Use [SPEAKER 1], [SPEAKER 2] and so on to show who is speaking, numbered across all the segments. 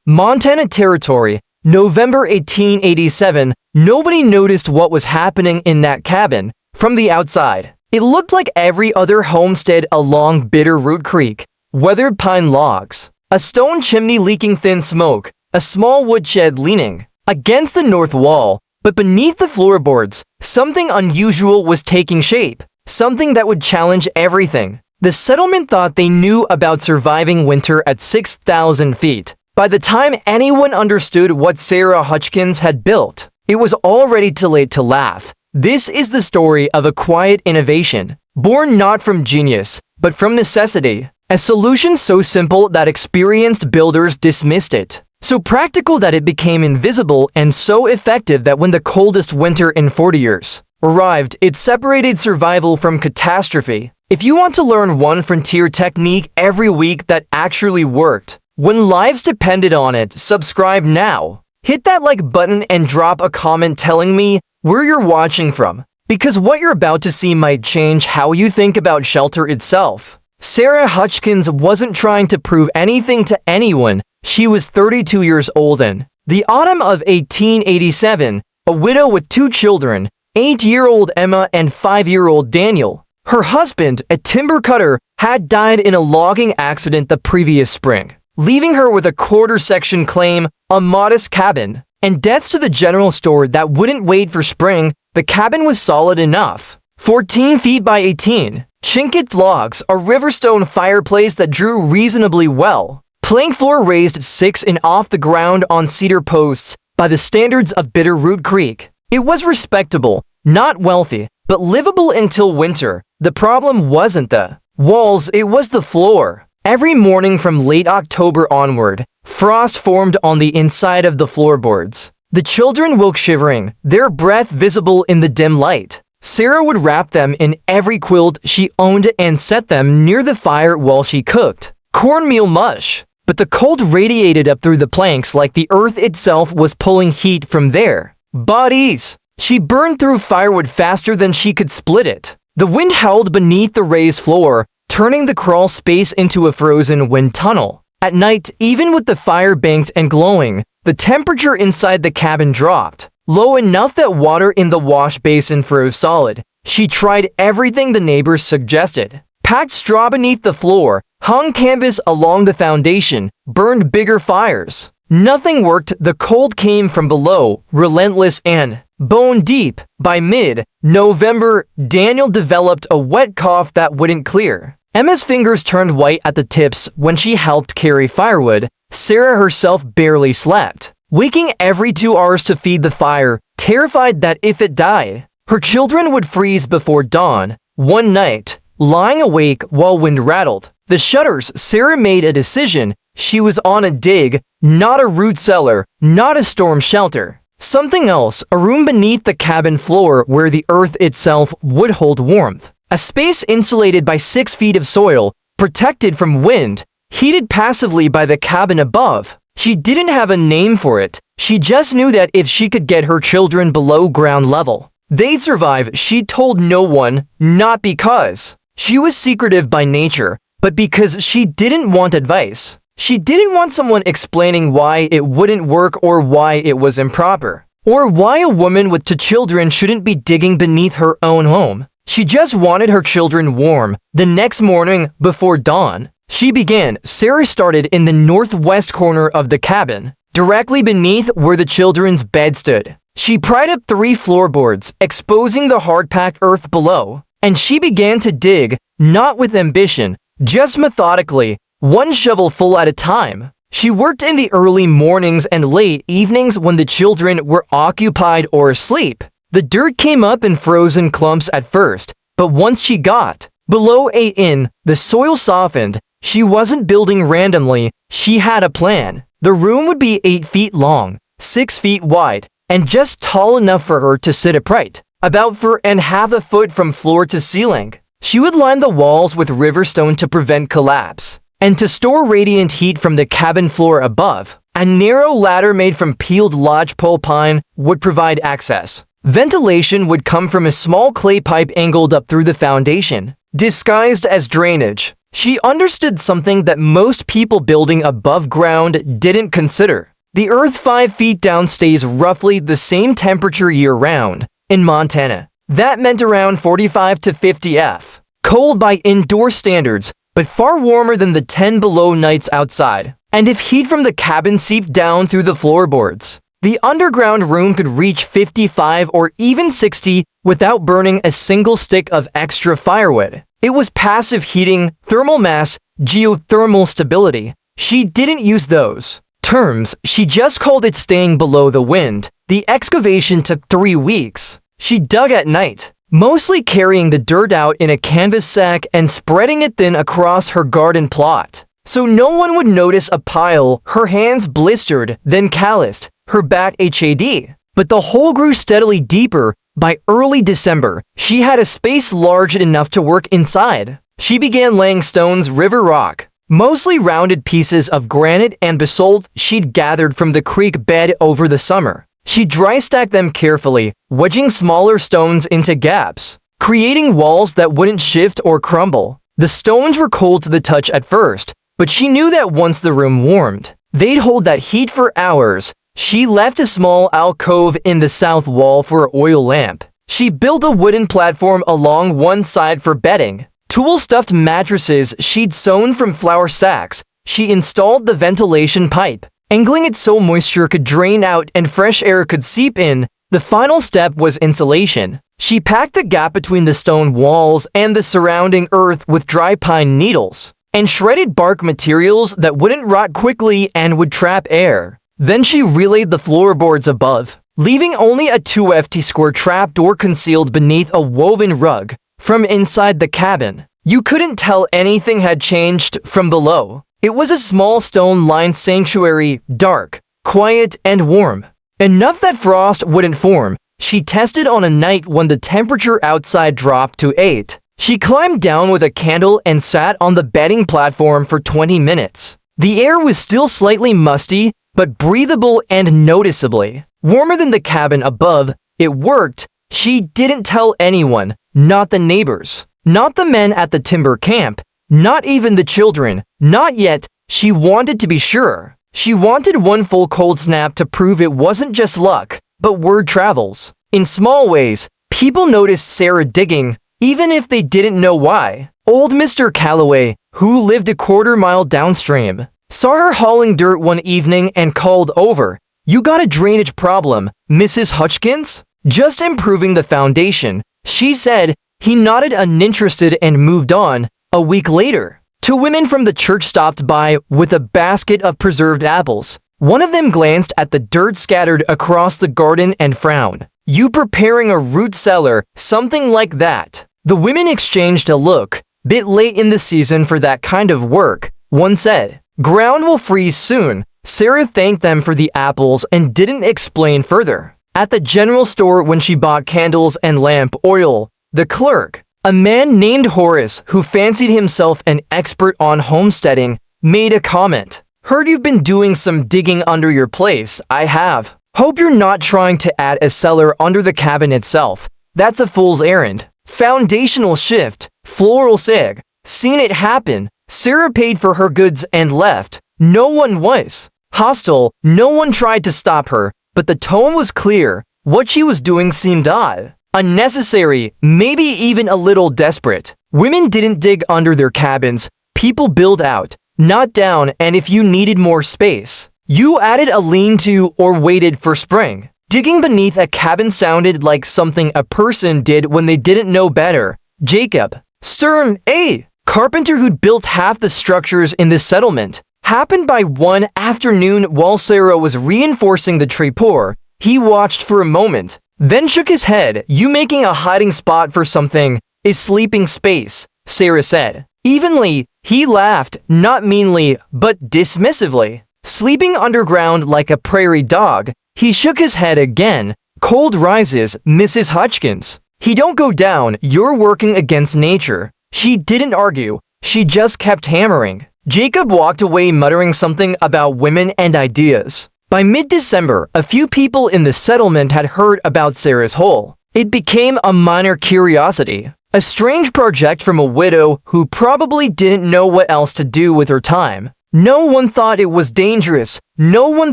[SPEAKER 1] Montana Territory, November 1887. Nobody noticed what was happening in that cabin from the outside. It looked like every other homestead along Bitterroot Creek. Weathered pine logs, a stone chimney leaking thin smoke, a small woodshed leaning against the north wall. But beneath the floorboards, something unusual was taking shape, something that would challenge everything. The settlement thought they knew about surviving winter at 6,000 feet. By the time anyone understood what Sarah Hutchkins had built, it was already too late to laugh. This is the story of a quiet innovation, born not from genius, but from necessity. A solution so simple that experienced builders dismissed it. So practical that it became invisible, and so effective that when the coldest winter in 40 years arrived, it separated survival from catastrophe. If you want to learn one frontier technique every week that actually worked, when lives depended on it, subscribe now. Hit that like button and drop a comment telling me where you're watching from, because what you're about to see might change how you think about shelter itself. Sarah Hutchkins wasn't trying to prove anything to anyone. She was 32 years old in the autumn of 1887, a widow with 2 children, 8-year-old Emma and 5-year-old Daniel. Her husband, a timber cutter, had died in a logging accident the previous spring, leaving her with a quarter-section claim, a modest cabin, and debts to the general store that wouldn't wait for spring. The cabin was solid enough. 14 feet by 18, chinked logs, a riverstone fireplace that drew reasonably well. Plank floor raised 6 in off the ground on cedar posts by the standards of Bitterroot Creek. It was respectable, not wealthy, but livable until winter. The problem wasn't the walls, it was the floor. Every morning from late October onward, frost formed on the inside of the floorboards. The children woke shivering, their breath visible in the dim light. Sarah would wrap them in every quilt she owned and set them near the fire while she cooked cornmeal mush. But the cold radiated up through the planks like the earth itself was pulling heat from their bodies. She burned through firewood faster than she could split it. The wind howled beneath the raised floor, turning the crawl space into a frozen wind tunnel. At night, even with the fire banked and glowing, the temperature inside the cabin dropped low enough that water in the wash basin froze solid. She tried everything the neighbors suggested. Packed straw beneath the floor, hung canvas along the foundation, burned bigger fires. Nothing worked. The cold came from below, relentless and bone deep. By mid-November, Daniel developed a wet cough that wouldn't clear. Emma's fingers turned white at the tips when she helped carry firewood. Sarah herself barely slept, waking every 2 hours to feed the fire, terrified that if it died, her children would freeze before dawn. One night, lying awake while wind rattled the shutters, Sarah made a decision. She was on a dig, not a root cellar, not a storm shelter. Something else, a room beneath the cabin floor where the earth itself would hold warmth. A space insulated by 6 feet of soil, protected from wind, heated passively by the cabin above. She didn't have a name for it. She just knew that if she could get her children below ground level, they'd survive. She told no one, not because she was secretive by nature, but because she didn't want advice. She didn't want someone explaining why it wouldn't work or why it was improper, or why a woman with 2 children shouldn't be digging beneath her own home. She just wanted her children warm. The next morning, before dawn, she began. Sarah started in the northwest corner of the cabin, directly beneath where the children's bed stood. She pried up 3 floorboards, exposing the hard-packed earth below, and she began to dig, not with ambition, just methodically, 1 shovelful at a time. She worked in the early mornings and late evenings when the children were occupied or asleep. The dirt came up in frozen clumps at first, but once she got below 8 in, the soil softened. She wasn't building randomly, she had a plan. The room would be 8 feet long, 6 feet wide, and just tall enough for her to sit upright, about 4.5 feet from floor to ceiling. She would line the walls with riverstone to prevent collapse, and to store radiant heat from the cabin floor above. A narrow ladder made from peeled lodgepole pine would provide access. Ventilation would come from a small clay pipe angled up through the foundation, disguised as drainage. She understood something that most people building above ground didn't consider. The Earth 5 feet down stays roughly the same temperature year-round. In Montana, that meant around 45 to 50 F. Cold by indoor standards, but far warmer than the 10 below nights outside. And if heat from the cabin seeped down through the floorboards, the underground room could reach 55 or even 60 without burning a single stick of extra firewood. It was passive heating, thermal mass, geothermal stability. She didn't use those terms, she just called it staying below the wind. The excavation took 3 weeks. She dug at night, mostly carrying the dirt out in a canvas sack and spreading it thin across her garden plot, so no one would notice a pile, her hands blistered, then calloused, her back HAD. But the hole grew steadily deeper. By early December, she had a space large enough to work inside. She began laying stones, river rock, mostly rounded pieces of granite and basalt she'd gathered from the creek bed over the summer. She dry stacked them carefully, wedging smaller stones into gaps, creating walls that wouldn't shift or crumble. The stones were cold to the touch at first, but she knew that once the room warmed, they'd hold that heat for hours. She left a small alcove in the south wall for an oil lamp. She built a wooden platform along one side for bedding. Tulle-stuffed mattresses she'd sewn from flour sacks. She installed the ventilation pipe, angling it so moisture could drain out and fresh air could seep in. The final step was insulation. She packed the gap between the stone walls and the surrounding earth with dry pine needles and shredded bark materials that wouldn't rot quickly and would trap air. Then she relayed the floorboards above, leaving only a 2ft square trapdoor concealed beneath a woven rug. From inside the cabin, you couldn't tell anything had changed from below. It was a small stone-lined sanctuary, dark, quiet, and warm. Enough that frost wouldn't form. She tested on a night when the temperature outside dropped to 8. She climbed down with a candle and sat on the bedding platform for 20 minutes. The air was still slightly musty, but breathable and noticeably warmer than the cabin above. It worked. She didn't tell anyone, not the neighbors, not the men at the timber camp, not even the children, not yet. She wanted to be sure. She wanted one full cold snap to prove it wasn't just luck, but word travels. In small ways, people noticed Sarah digging, even if they didn't know why. Old Mr. Calloway, who lived a quarter-mile downstream, saw her hauling dirt one evening and called over. "You got a drainage problem, Mrs. Hutchkins?" "Just improving the foundation," she said. He nodded uninterested and moved on. A week later, 2 women from the church stopped by with a basket of preserved apples. One of them glanced at the dirt scattered across the garden and frowned. "You preparing a root cellar, something like that?" The women exchanged a look. "Bit late in the season for that kind of work," one said. "Ground will freeze soon." Sarah thanked them for the apples and didn't explain further. At the general store when she bought candles and lamp oil, the clerk, a man named Horace who fancied himself an expert on homesteading, made a comment. "Heard you've been doing some digging under your place." "I have. Hope you're not trying to add a cellar under the cabin itself. That's a fool's errand." Foundational shift, floral sig. Seen it happen. Sarah paid for her goods and left. No one was hostile. No one tried to stop her, but the tone was clear. What she was doing seemed odd, unnecessary, maybe even a little desperate. Women didn't dig under their cabins. People built out, not down, and if you needed more space, you added a lean-to or waited for spring. Digging beneath a cabin sounded like something a person did when they didn't know better. Jacob Stern, a carpenter who'd built half the structures in this settlement, happened by one afternoon while Sarah was reinforcing the trapdoor. He watched for a moment, then shook his head. "You making a hiding spot for something? Is sleeping space," Sarah said. Evenly, he laughed, not meanly, but dismissively. "Sleeping underground like a prairie dog." He shook his head again. "Cold rises, Mrs. Hutchkins. He don't go down. You're working against nature." She didn't argue. She just kept hammering. Jacob walked away muttering something about women and ideas. By mid-December, a few people in the settlement had heard about Sarah's hole. It became a minor curiosity. A strange project from a widow who probably didn't know what else to do with her time. No one thought it was dangerous. No one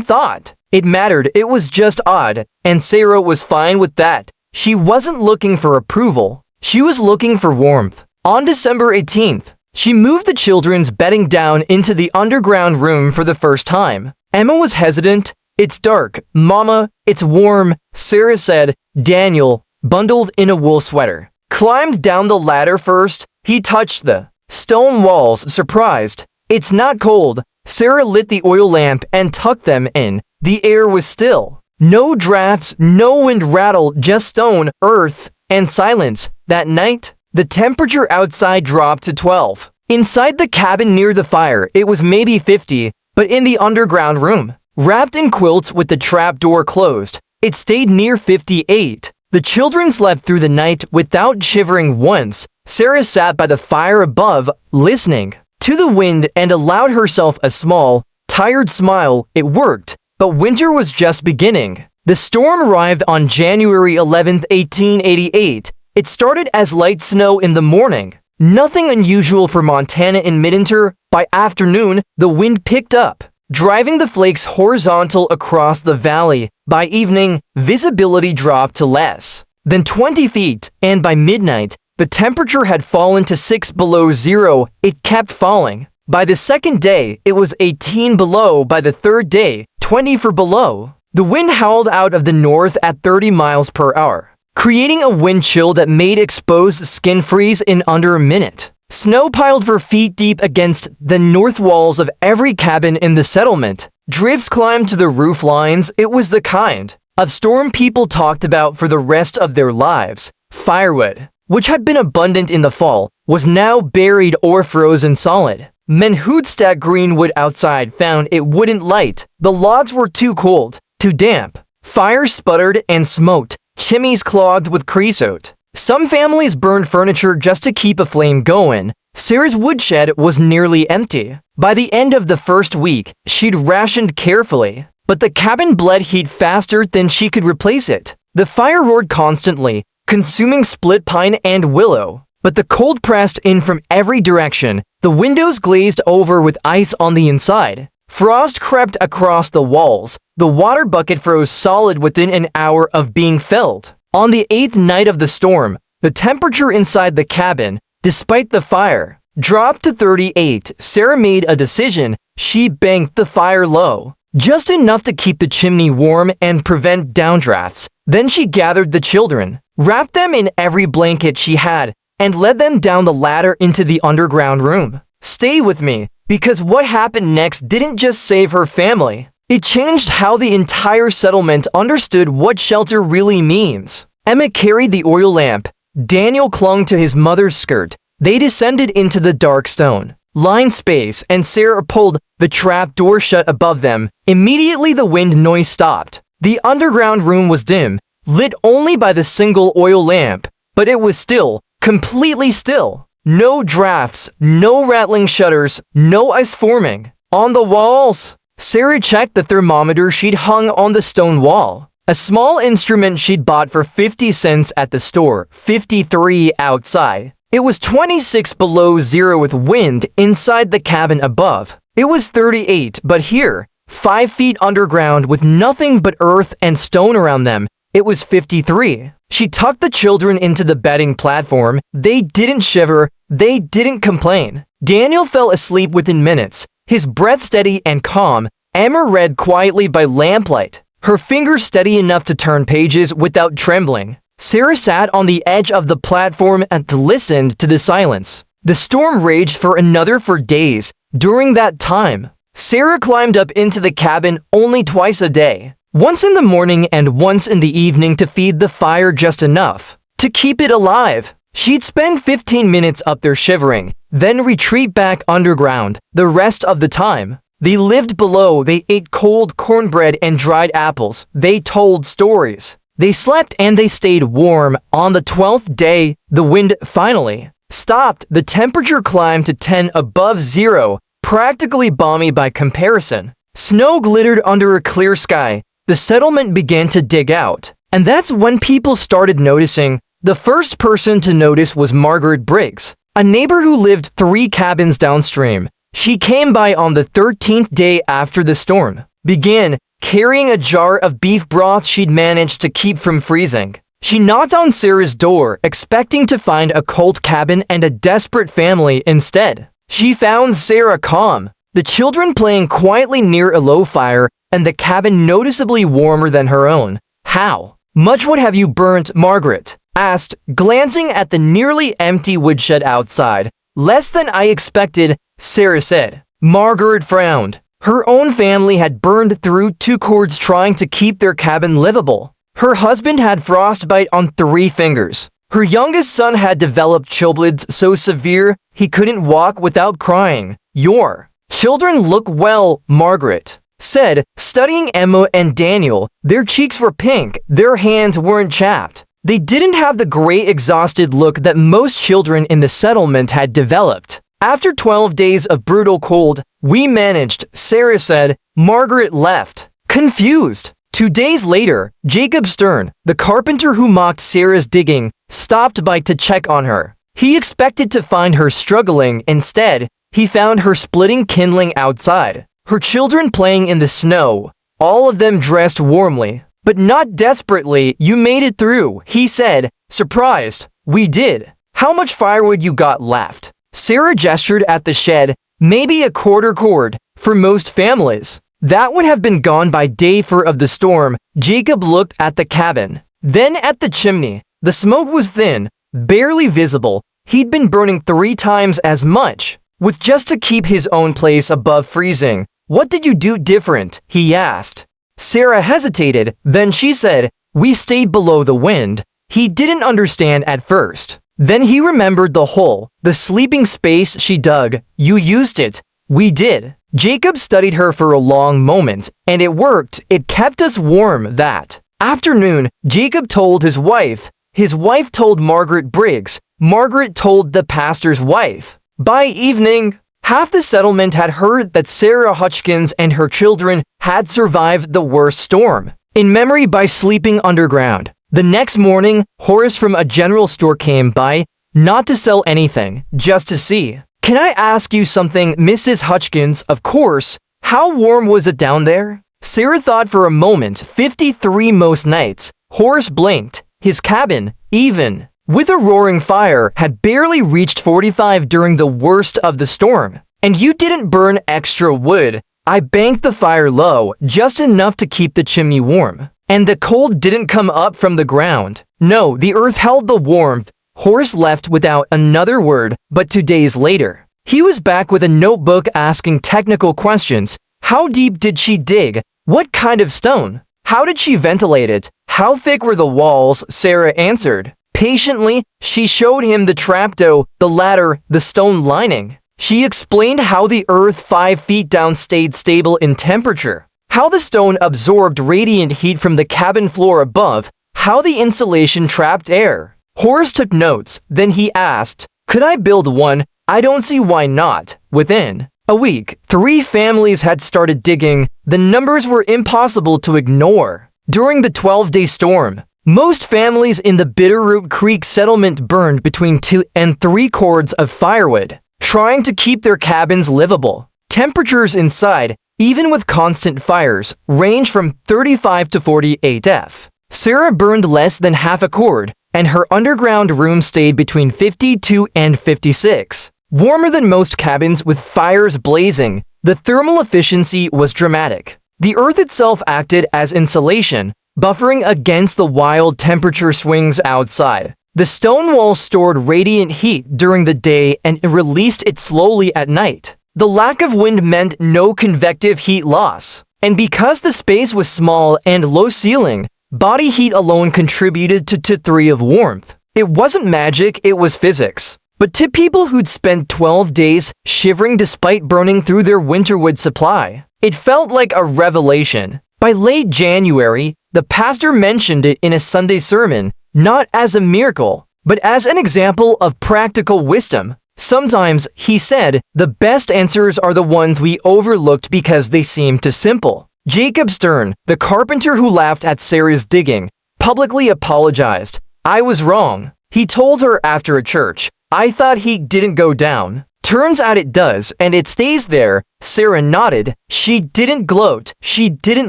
[SPEAKER 1] thought it mattered. It was just odd. And Sarah was fine with that. She wasn't looking for approval. She was looking for warmth. On December 18th, she moved the children's bedding down into the underground room for the first time. Emma was hesitant. "It's dark. Mama, it's warm," Sarah said. Daniel, bundled in a wool sweater, climbed down the ladder first. He touched the stone walls, surprised. "It's not cold." Sarah lit the oil lamp and tucked them in. The air was still. No drafts, no wind rattle, just stone, earth, and silence. That night, the temperature outside dropped to 12. Inside the cabin near the fire, it was maybe 50, but in the underground room, wrapped in quilts with the trap door closed, it stayed near 58. The children slept through the night without shivering once. Sarah sat by the fire above, listening to the wind, and allowed herself a small, tired smile. It worked, but winter was just beginning. The storm arrived on January 11, 1888. It started as light snow in the morning. Nothing unusual for Montana in midwinter. By afternoon, the wind picked up, driving the flakes horizontal across the valley. By evening, visibility dropped to less than 20 feet, and by midnight, the temperature had fallen to 6 below zero. It kept falling. By the second day, it was 18 below. By the third day, 24 below. The wind howled out of the north at 30 miles per hour, creating a wind chill that made exposed skin freeze in under a minute. Snow piled for feet deep against the north walls of every cabin in the settlement. Drifts climbed to the roof lines. It was the kind of storm people talked about for the rest of their lives. Firewood, which had been abundant in the fall, was now buried or frozen solid. Men who'd stacked green wood outside found it wouldn't light. The logs were too cold, too damp. Fires sputtered and smoked, chimneys clogged with creosote. Some families burned furniture just to keep a flame going. Sarah's woodshed was nearly empty. By the end of the first week, she'd rationed carefully, but the cabin bled heat faster than she could replace it. The fire roared constantly, consuming split pine and willow, but the cold pressed in from every direction. The windows glazed over with ice on the inside. Frost crept across the walls. The water bucket froze solid within an hour of being filled. On the 8th night of the storm, the temperature inside the cabin, despite the fire, dropped to 38. Sarah made a decision. She banked the fire low, just enough to keep the chimney warm and prevent downdrafts. Then she gathered the children, wrapped them in every blanket she had, and led them down the ladder into the underground room. Stay with me, because what happened next didn't just save her family. It changed how the entire settlement understood what shelter really means. Emma carried the oil lamp. Daniel clung to his mother's skirt. They descended into the dark stone lined space, and Sarah pulled the trap door shut above them. Immediately the wind noise stopped. The underground room was dim, lit only by the single oil lamp, but it was still, completely still. No drafts, no rattling shutters, no ice forming on the walls. Sarah checked the thermometer she'd hung on the stone wall, a small instrument she'd bought for 50 cents at the store. 53 outside. It was 26 below zero with wind inside the cabin above. It was 38, but here, 5 feet underground with nothing but earth and stone around them, it was 53. She tucked the children into the bedding platform. They didn't shiver. They didn't complain. Daniel fell asleep within minutes, his breath steady and calm. Emma read quietly by lamplight, her fingers steady enough to turn pages without trembling. Sarah sat on the edge of the platform and listened to the silence. The storm raged for another 4 days. During that time, Sarah climbed up into the cabin only twice a day, once in the morning and once in the evening to feed the fire just enough to keep it alive. She'd spend 15 minutes up there shivering, then retreat back underground. The rest of the time, they lived below. They ate cold cornbread and dried apples. They told stories. They slept and they stayed warm. On the 12th day, the wind finally stopped. The temperature climbed to 10 above zero, practically balmy by comparison. Snow glittered under a clear sky. The settlement began to dig out. And that's when people started noticing The first person to notice was Margaret Briggs, a neighbor who lived 3 cabins downstream. She came by on the 13th day after the storm began, carrying a jar of beef broth she'd managed to keep from freezing. She knocked on Sarah's door, expecting to find a cold cabin and a desperate family instead. She found Sarah calm, the children playing quietly near a low fire, and the cabin noticeably warmer than her own. "How much wood have you burnt?" Margaret asked, glancing at the nearly empty woodshed outside. "Less than I expected," Sarah said. Margaret frowned. Her own family had burned through 2 cords trying to keep their cabin livable. Her husband had frostbite on 3 fingers. Her youngest son had developed chilblains so severe he couldn't walk without crying. "Your children look well," Margaret said, studying Emma and Daniel. Their cheeks were pink, their hands weren't chapped. They didn't have the gray, exhausted look that most children in the settlement had developed. "After 12 days of brutal cold, we managed," Sarah said. Margaret left, confused. 2 days later, Jacob Stern, the carpenter who mocked Sarah's digging, stopped by to check on her. He expected to find her struggling. Instead, he found her splitting kindling outside, her children playing in the snow, all of them dressed warmly, but not desperately. "You made it through," he said, surprised. "We did. How much firewood you got left?" Sarah gestured at the shed. "Maybe a quarter cord, for most families. That would have been gone by day 4 of the storm." Jacob looked at the cabin, then at the chimney. The smoke was thin, barely visible. He'd been burning 3 times as much, with just to keep his own place above freezing. "What did you do different?" he asked. Sarah hesitated, then she said, "We stayed below the wind." He didn't understand at first. Then he remembered the hole, the sleeping space she dug. "You used it." "We did." Jacob studied her for a long moment, and it worked. "It kept us warm." That afternoon, Jacob told his wife. His wife told Margaret Briggs. Margaret told the pastor's wife. By evening, half the settlement had heard that Sarah Hutchkins and her children had survived the worst storm in memory by sleeping underground. The next morning, Horace from a general store came by, not to sell anything, just to see. "Can I ask you something, Mrs. Hutchkins?" "Of course. How warm was it down there?" Sarah thought for a moment. 53 most nights. Horace blinked. His cabin, even with a roaring fire, had barely reached 45 during the worst of the storm. "And you didn't burn extra wood." "I banked the fire low, just enough to keep the chimney warm. And the cold didn't come up from the ground." "No, the earth held the warmth." Horace left without another word, but 2 days later, he was back with a notebook asking technical questions. How deep did she dig? What kind of stone? How did she ventilate it? How thick were the walls? Sarah answered. Patiently, she showed him the trapdoor, the ladder, the stone lining. She explained how the earth 5 feet down stayed stable in temperature, how the stone absorbed radiant heat from the cabin floor above, how the insulation trapped air. Horace took notes, then he asked, "Could I build one?" "I don't see why not." Within a week, 3 families had started digging. The numbers were impossible to ignore. During the 12-day storm, most families in the Bitterroot Creek settlement burned between 2 and 3 cords of firewood, trying to keep their cabins livable. Temperatures inside, even with constant fires, range from 35 to 48 F. Sarah burned less than half a cord, and her underground room stayed between 52 and 56. Warmer than most cabins with fires blazing, the thermal efficiency was dramatic. The earth itself acted as insulation, buffering against the wild temperature swings outside. The stone walls stored radiant heat during the day and released it slowly at night. The lack of wind meant no convective heat loss. And because the space was small and low ceiling, body heat alone contributed to T3 of warmth. It wasn't magic, it was physics. But to people who'd spent 12 days shivering despite burning through their winterwood supply, it felt like a revelation. By late January, the pastor mentioned it in a Sunday sermon, not as a miracle, but as an example of practical wisdom. Sometimes, he said, the best answers are the ones we overlooked because they seem too simple. Jacob Stern, the carpenter who laughed at Sarah's digging, publicly apologized. I was wrong, he told her after a church. I thought he didn't go down. Turns out it does, and it stays there. Sarah nodded. She didn't gloat. She didn't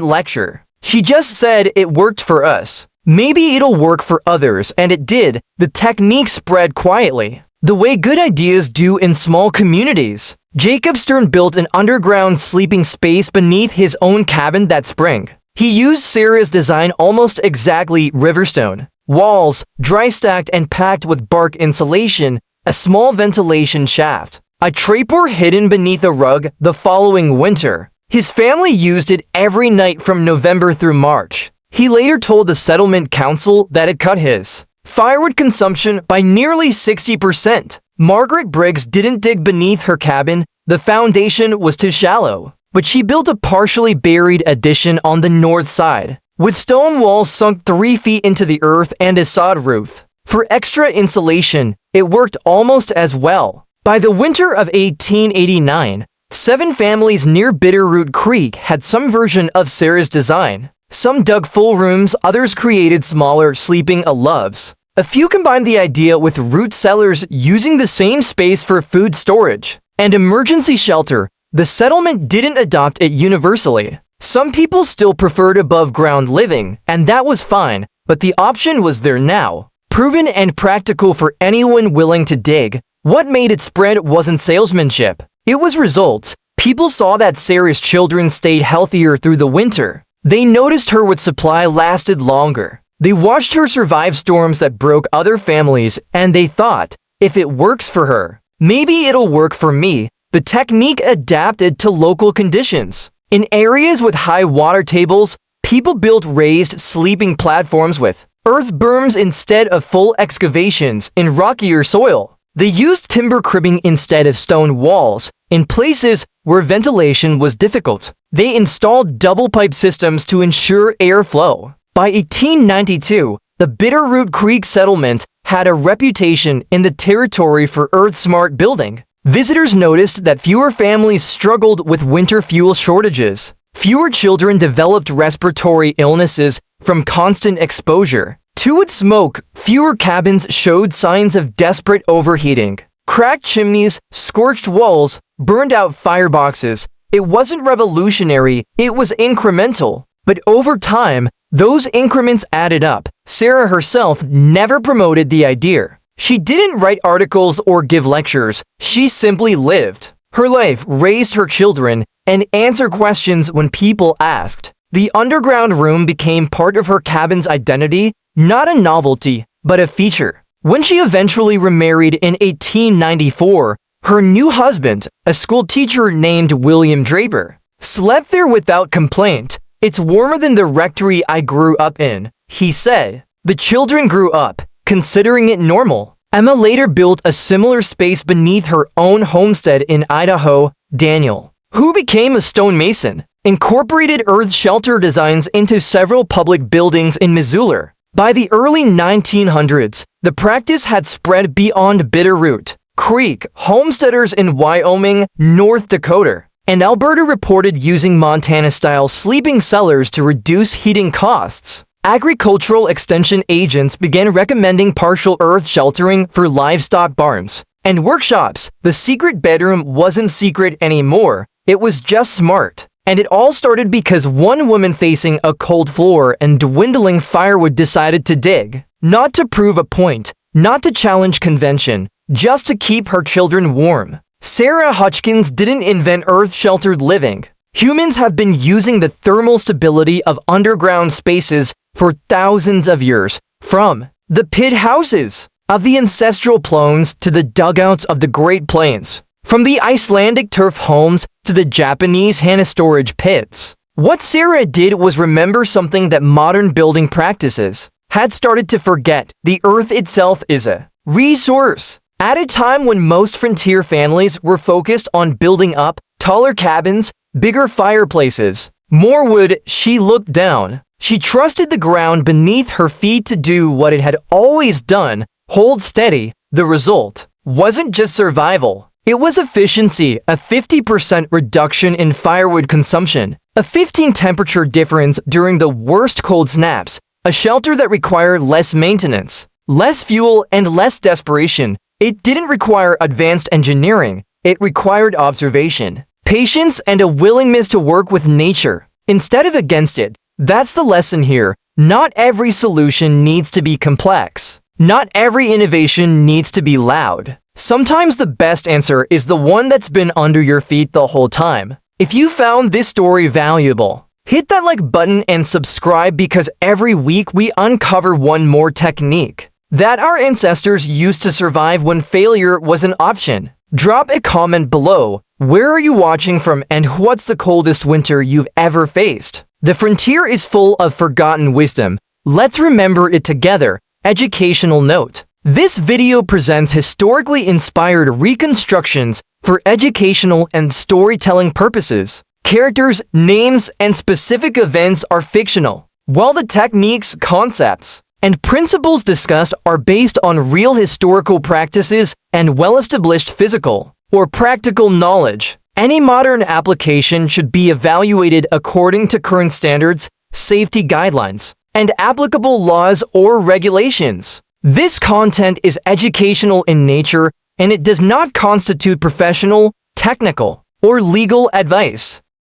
[SPEAKER 1] lecture. She just said it worked for us. Maybe it'll work for others, and it did. The technique spread quietly, the way good ideas do in small communities. Jacob Stern built an underground sleeping space beneath his own cabin that spring. He used Sarah's design almost exactly. Riverstone walls, dry stacked and packed with bark insulation, a small ventilation shaft, a trapdoor hidden beneath a rug. The following winter, his family used it every night from November through March. He later told the settlement council that it cut his firewood consumption by nearly 60%. Margaret Briggs didn't dig beneath her cabin. The foundation was too shallow, but she built a partially buried addition on the north side, with stone walls sunk 3 feet into the earth and a sod roof. For extra insulation, it worked almost as well. By the winter of 1889, 7 families near Bitterroot Creek had some version of Sarah's design. Some dug full rooms, others created smaller sleeping loves. A few combined the idea with root cellars, using the same space for food storage and emergency shelter. The settlement didn't adopt it universally. Some people still preferred above-ground living, and that was fine, but the option was there now, proven and practical for anyone willing to dig. What made it spread wasn't salesmanship. It was results. People saw that Sarah's children stayed healthier through the winter. They noticed her wood supply lasted longer. They watched her survive storms that broke other families, and they thought, if it works for her, maybe it'll work for me. The technique adapted to local conditions. In areas with high water tables, people built raised sleeping platforms with earth berms instead of full excavations in rockier soil. They used timber cribbing instead of stone walls. In places where ventilation was difficult, they installed double pipe systems to ensure airflow. By 1892, the Bitterroot Creek settlement had a reputation in the territory for earth-smart building. Visitors noticed that fewer families struggled with winter fuel shortages. Fewer children developed respiratory illnesses from constant exposure to wood smoke. Fewer cabins showed signs of desperate overheating. Cracked chimneys, scorched walls, burned out fireboxes. It wasn't revolutionary, it was incremental. But over time, those increments added up. Sarah herself never promoted the idea. She didn't write articles or give lectures. She simply lived her life, raised her children, and answered questions when people asked. The underground room became part of her cabin's identity, not a novelty, but a feature. When she eventually remarried in 1894, her new husband, a school teacher named William Draper, slept there without complaint. It's warmer than the rectory I grew up in, he said. The children grew up considering it normal. Emma later built a similar space beneath her own homestead in Idaho. Daniel, who became a stonemason, incorporated earth shelter designs into several public buildings in Missoula. By the early 1900s, the practice had spread beyond Bitterroot Creek. Homesteaders in Wyoming, North Dakota, and Alberta reported using Montana-style sleeping cellars to reduce heating costs. Agricultural extension agents began recommending partial earth sheltering for livestock barns and workshops. The secret bedroom wasn't secret anymore, it was just smart. And it all started because one woman facing a cold floor and dwindling firewood decided to dig. Not to prove a point, not to challenge convention, just to keep her children warm. Sarah Hutchkins didn't invent earth-sheltered living. Humans have been using the thermal stability of underground spaces for thousands of years, from the pit houses of the ancestral plains to the dugouts of the Great Plains, from the Icelandic turf homes to the Japanese Hana storage pits. What Sarah did was remember something that modern building practices had started to forget. The earth itself is a resource. At a time when most frontier families were focused on building up taller cabins, bigger fireplaces, more wood, she looked down. She trusted the ground beneath her feet to do what it had always done, hold steady. The result wasn't just survival. It was efficiency, a 50% reduction in firewood consumption, a 15 temperature difference during the worst cold snaps, a shelter that required less maintenance. Less fuel and less desperation. It didn't require advanced engineering. It required observation, patience, and a willingness to work with nature instead of against it. That's the lesson here. Not every solution needs to be complex. Not every innovation needs to be loud. Sometimes the best answer is the one that's been under your feet the whole time. If you found this story valuable, hit that like button and subscribe, because every week we uncover one more technique that our ancestors used to survive when failure was an option. Drop a comment below. Where are you watching from, and what's the coldest winter you've ever faced? The frontier is full of forgotten wisdom. Let's remember it together. Educational note: this video presents historically inspired reconstructions for educational and storytelling purposes. Characters, names, and specific events are fictional, while the techniques, concepts, and principles discussed are based on real historical practices and well-established physical or practical knowledge. Any modern application should be evaluated according to current standards, safety guidelines, and applicable laws or regulations. This content is educational in nature, and it does not constitute professional, technical, or legal advice.